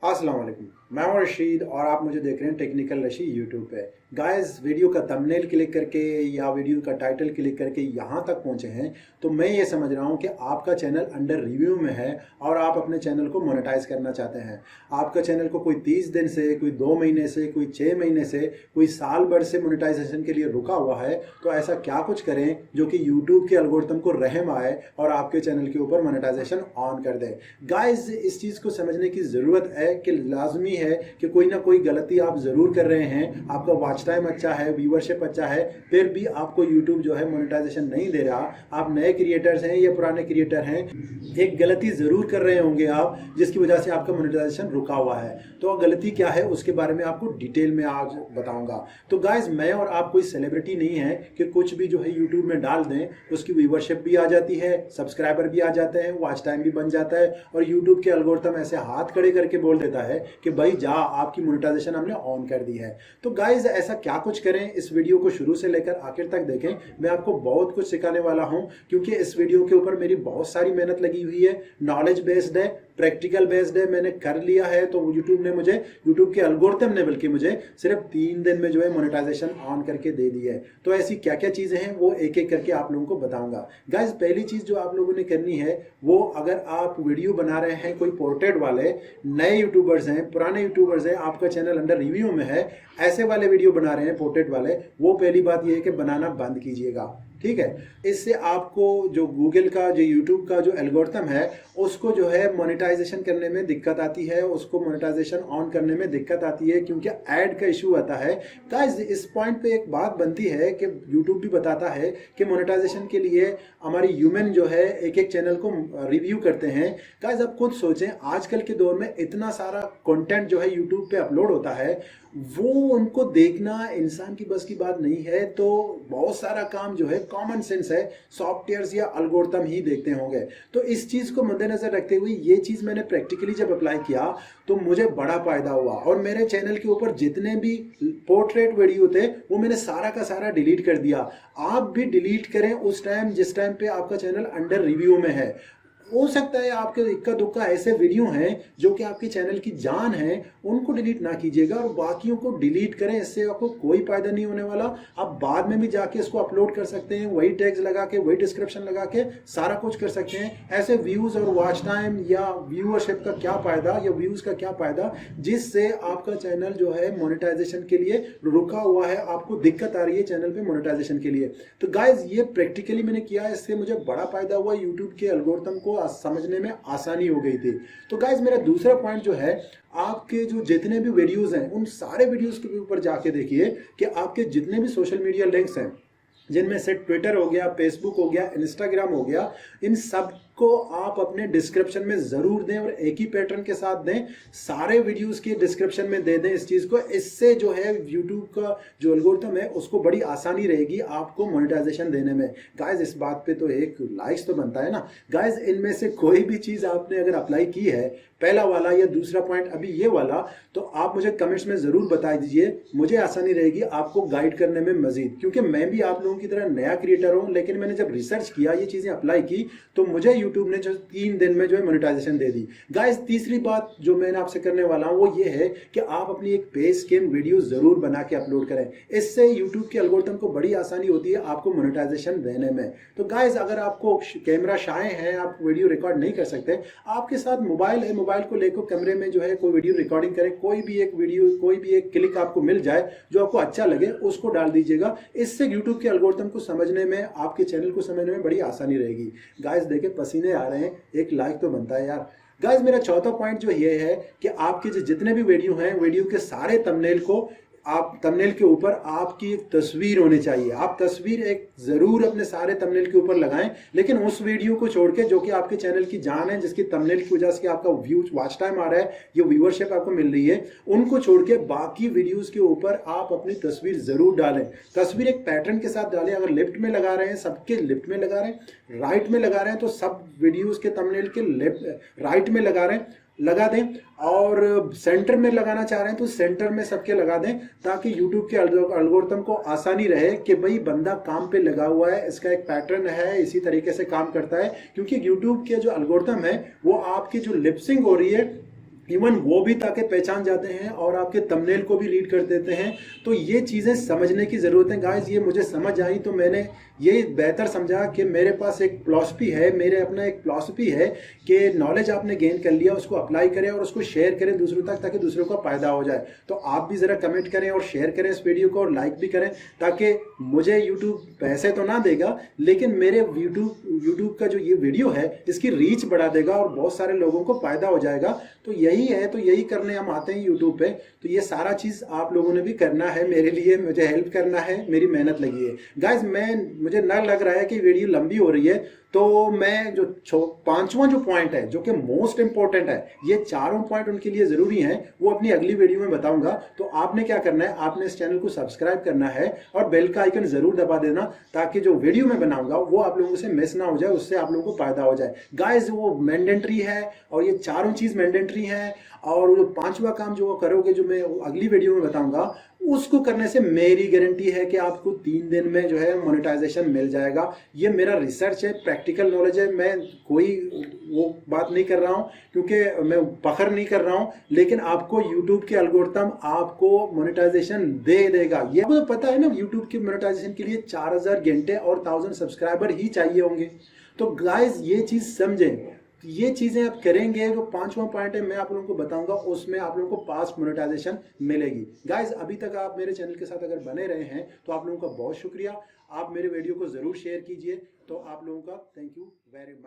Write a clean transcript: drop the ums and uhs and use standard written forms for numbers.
अस्सलाम वालेकुम। मैं हूं रशीद और आप मुझे देख रहे हैं टेक्निकल रशीद यूट्यूब पे। गाइस, वीडियो का थंबनेल क्लिक करके या वीडियो का टाइटल क्लिक करके यहाँ तक पहुँचे हैं तो मैं ये समझ रहा हूँ कि आपका चैनल अंडर रिव्यू में है और आप अपने चैनल को मोनेटाइज करना चाहते हैं। आपका चैनल को कोई 30 दिन से, कोई 2 महीने से, कोई 6 महीने से, कोई साल भर से मोनेटाइजेशन के लिए रुका हुआ है। तो ऐसा क्या कुछ करें जो कि यूट्यूब के एल्गोरिथम को रहम आए और आपके चैनल के ऊपर मोनेटाइजेशन ऑन कर दे। गाइस, इस चीज़ को समझने की ज़रूरत है कि लाजमी है कि कोई ना कोई गलती आप ज़रूर कर रहे हैं। आपका वॉच टाइम अच्छा है, व्यूवरशिप अच्छा है, फिर भी आपको यूट्यूब जो है मोनेटाइजेशन नहीं दे रहा। आप नए क्रिएटर्स हैं या पुराने क्रिएटर हैं, एक गलती ज़रूर कर रहे होंगे आप, जिसकी वजह से आपका मोनेटाइजेशन रुका हुआ है। तो गलती क्या है उसके बारे में आपको डिटेल में आज बताऊंगा। तो गाइज, मैं और आप कोई सेलिब्रिटी नहीं है कि कुछ भी जो है यूट्यूब में डाल दें, उसकी व्यूवरशिप भी आ जाती है, सब्सक्राइबर भी आ जाते हैं, वॉच टाइम भी बन जाता है और यूट्यूब के एल्गोरिथम ऐसे हाथ खड़े करके बोल देता है कि भाई जा, आपकी मोनेटाइजेशन हमने ऑन कर दी है। तो गाइज, ऐसा क्या कुछ करें, इस वीडियो को शुरू से लेकर आखिर तक देखें। मैं आपको बहुत कुछ सिखाने वाला हूं क्योंकि इस वीडियो के ऊपर मेरी बहुत सारी मेहनत लगी हुई है। नॉलेज बेस्ड है, प्रैक्टिकल बेस्ड है, मैंने कर लिया है। तो यूट्यूब ने मुझे, यूट्यूब के एल्गोरिथम ने बल्कि मुझे सिर्फ 3 दिन में जो है मोनेटाइजेशन ऑन करके दे दी है। तो ऐसी क्या क्या चीजें हैं वो एक एक करके आप लोगों को बताऊंगा। गाइज, पहली चीज जो आप लोगों ने करनी है वो, अगर आप वीडियो बना रहे हैं, कोई पोर्ट्रेट वाले नए यूट्यूबर्स हैं, पुराने यूट्यूबर्स हैं, आपका चैनल अंडर रिव्यू में है, ऐसे वाले वीडियो बना रहे हैं पोर्ट्रेट वाले, वो पहली बात ये है कि बनाना बंद कीजिएगा। ठीक है, इससे आपको जो गूगल का, जो यूट्यूब का जो एल्गोरिथम है, उसको जो है मोनेटाइजेशन करने में दिक्कत आती है, उसको मोनेटाइजेशन ऑन करने में दिक्कत आती है क्योंकि ऐड का इशू आता है। गाइस, इस पॉइंट पे एक बात बनती है कि यूट्यूब भी बताता है कि मोनेटाइजेशन के लिए हमारी ह्यूमन जो है एक एक चैनल को रिव्यू करते हैं। गाइस, आप खुद सोचें, आजकल के दौर में इतना सारा कंटेंट जो है यूट्यूब पे अपलोड होता है, वो उनको देखना इंसान की बस की बात नहीं है। तो बहुत सारा काम जो है कॉमन सेंस है, सॉफ्टवेयर्स या एल्गोरिथम ही देखते होंगे। तो इस चीज़ को मद्देनजर रखते हुए ये चीज़ मैंने प्रैक्टिकली जब अप्लाई किया तो मुझे बड़ा फायदा हुआ और मेरे चैनल के ऊपर जितने भी पोर्ट्रेट वीडियो थे वो मैंने सारा का सारा डिलीट कर दिया। आप भी डिलीट करें उस टाइम जिस टाइम पे आपका चैनल अंडर रिव्यू में है। हो सकता है आपके इक्का दुक्का ऐसे वीडियो हैं जो कि आपके चैनल की जान है, उनको डिलीट ना कीजिएगा और बाकियों को डिलीट करें। इससे आपको कोई फायदा नहीं होने वाला। आप बाद में भी जाके इसको अपलोड कर सकते हैं, वही टैग्स लगा के, वही डिस्क्रिप्शन लगा के सारा कुछ कर सकते हैं। ऐसे व्यूज और वॉच टाइम या व्यूअरशिप का क्या फायदा या व्यूज का क्या फायदा, जिससे आपका चैनल जो है मोनेटाइजेशन के लिए रुका हुआ है, आपको दिक्कत आ रही है चैनल पे मोनेटाइजेशन के लिए। तो गाइज, ये प्रैक्टिकली मैंने किया, इससे मुझे बड़ा फायदा हुआ, यूट्यूब के एल्गोरिथम को समझने में आसानी हो गई थी। तो गाइज, मेरा दूसरा पॉइंट जो है, आपके जो जितने भी वीडियोस हैं उन सारे वीडियोस के ऊपर जाके देखिए कि आपके जितने भी सोशल मीडिया लिंक्स हैं, जिनमें से ट्विटर हो गया, फेसबुक हो गया, इंस्टाग्राम हो गया, इन सब को आप अपने डिस्क्रिप्शन में जरूर दें और एक ही पैटर्न के साथ दें। सारे वीडियोस के डिस्क्रिप्शन में दे दें इस चीज को। इससे जो है यूट्यूब का जो एल्गोरिथम है उसको बड़ी आसानी रहेगी आपको मोनेटाइजेशन देने में। गाइज, इस बात पे तो एक लाइक्स तो बनता है ना। गाइज, इनमें से कोई भी चीज आपने अगर अप्लाई की है, पहला वाला या दूसरा पॉइंट अभी ये वाला, तो आप मुझे कमेंट्स में जरूर बता दीजिए, मुझे आसानी रहेगी आपको गाइड करने में मजीद। क्योंकि मैं भी आप लोगों की तरह नया क्रिएटर हूं, लेकिन मैंने जब रिसर्च किया, ये चीजें अप्लाई की, तो मुझे यूट्यूब ने जो 3 दिन में जो है मोनेटाइजेशन दे दी। गाइस, तीसरी बात जो मैंने आपसे करने वाला हूं वो ये है कि आप अपनी एक फेस कैम वीडियो जरूर बना के अपलोड करें। इससे यूट्यूब के एल्गोरिथम को बड़ी आसानी होती है आपको मोनेटाइजेशन देने में। तो गाइस, अगर आपको कैमरा शाय है, आप वीडियो रिकॉर्ड नहीं कर सकते, आपके साथ मोबाइल है, मोबाइल को लेकर कैमरे में जो है कोई वीडियो रिकॉर्डिंग करें। कोई भी एक वीडियो, कोई भी एक क्लिक आपको मिल जाए जो आपको अच्छा लगे, उसको डाल दीजिएगा। इससे यूट्यूब के एल्गोरिथम को समझने में, आपके चैनल को समझने में बड़ी आसानी रहेगी। गाइस, देखें पसीने आ रहे हैं, एक लाइक तो बनता है यार। गाइस, मेरा चौथा पॉइंट जो ये है कि आपके जो जितने भी वीडियो हैं, वीडियो के सारे थंबनेल को, आप थंबनेल के ऊपर आपकी एक तस्वीर होनी चाहिए। आप तस्वीर एक जरूर अपने सारे थंबनेल के ऊपर लगाएं, लेकिन उस वीडियो को छोड़ के जो कि आपके चैनल की जान है, जिसकी थंबनेल की वजह से आपका व्यूज, वॉच टाइम आ रहा है, ये व्यूअरशिप आपको मिल रही है, उनको छोड़ के बाकी वीडियोस के ऊपर आप अपनी तस्वीर जरूर डालें। तस्वीर एक पैटर्न के साथ डालें। अगर लेफ्ट में लगा रहे हैं, सबके लेफ्ट में लगा रहे हैं, राइट में लगा रहे हैं, तो सब वीडियोस के थंबनेल के लेफ्ट राइट में लगा दें, और सेंटर में लगाना चाह रहे हैं तो सेंटर में सबके लगा दें, ताकि यूट्यूब के एल्गोरिथम को आसानी रहे कि भाई बंदा काम पे लगा हुआ है, इसका एक पैटर्न है, इसी तरीके से काम करता है। क्योंकि यूट्यूब के जो एल्गोरिथम है वो आपकी जो लिपसिंग हो रही है इवन वो भी ताकि पहचान जाते हैं और आपके थंबनेल को भी रीड कर देते हैं। तो ये चीज़ें समझने की ज़रूरत है गाइस, ये मुझे समझ आई तो मैंने ये बेहतर समझा कि मेरे पास एक फिलॉसफी है, मेरे अपना एक फिलॉसफी है कि नॉलेज आपने गेन कर लिया उसको अप्लाई करें और उसको शेयर करें दूसरों तक, ताकि दूसरों को फायदा हो जाए। तो आप भी ज़रा कमेंट करें और शेयर करें इस वीडियो को और लाइक भी करें, ताकि मुझे यूट्यूब पैसे तो ना देगा लेकिन मेरे यूट्यूब का जो ये वीडियो है इसकी रीच बढ़ा देगा और बहुत सारे लोगों को फायदा हो जाएगा। तो यही है, तो यही करने हम आते हैं यूट्यूब पे। तो ये सारा चीज़ आप लोगों ने भी करना है मेरे लिए, मुझे हेल्प करना है, मेरी मेहनत लगी है गाइज। मुझे ना लग रहा है कि वीडियो लंबी हो रही है, तो मैं जो पांचवा जो पॉइंट है जो कि मोस्ट इंपॉर्टेंट है, ये चारों पॉइंट उनके लिए जरूरी हैं, वो अपनी अगली वीडियो में बताऊंगा। तो आपने क्या करना है, आपने इस चैनल को सब्सक्राइब करना है और बेल का आइकन जरूर दबा देना, ताकि जो वीडियो मैं बनाऊंगा वो आप लोगों से मिस ना हो जाए, उससे आप लोगों को फायदा हो जाए गाइज। वो मैंडेटरी है और ये चारों चीज मैंडेटरी है। और जो पांचवा काम जो करोगे, जो मैं अगली वीडियो में बताऊंगा, उसको करने से मेरी गारंटी है कि आपको 3 दिन में जो है मोनेटाइजेशन मिल जाएगा। ये मेरा रिसर्च है, प्रैक्टिकल नॉलेज है, मैं कोई वो बात नहीं कर रहा हूं, क्योंकि मैं फखर नहीं कर रहा हूं। लेकिन आपको यूट्यूब के एल्गोरिथम आपको मोनेटाइजेशन दे देगा। ये आपको तो पता है ना, यूट्यूब के मोनेटाइजेशन के लिए 4000 घंटे और 1000 सब्सक्राइबर ही चाहिए होंगे। तो गाइज ये चीज समझें, ये चीजें आप करेंगे, जो पांचवा पॉइंट है मैं आप लोगों को बताऊंगा, उसमें आप लोगों को फास्ट मोनेटाइजेशन मिलेगी। गाइज अभी तक आप मेरे चैनल के साथ अगर बने रहे हैं तो आप लोगों का बहुत शुक्रिया। आप मेरे वीडियो को जरूर शेयर कीजिए। तो आप लोगों का थैंक यू वेरी मच।